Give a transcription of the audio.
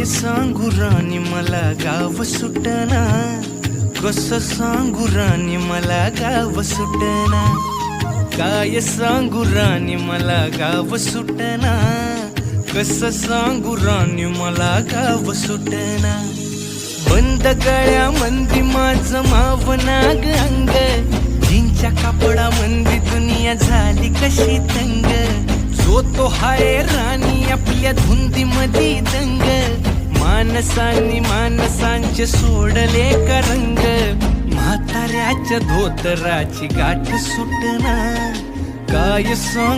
सांगू राणी मला गाव सुटना, कसं सांगू राणी मला गाव सुटना, काय सांगू राणी मला गाव सुटना, कसं सांगू राणी मला गाव सुटना। बंद गळ्या मंदी माझं मावनाग अंग, जींच्या कापडा मंदी दुनिया झाली कशी तंग, जो तो हाय राणी आपल्या धुंदी मधी दंग, मानसांनी मानसांचे सोडले का रंग, म्हाताऱ्याच्या धोतराची गाठ सुटना, काय सांग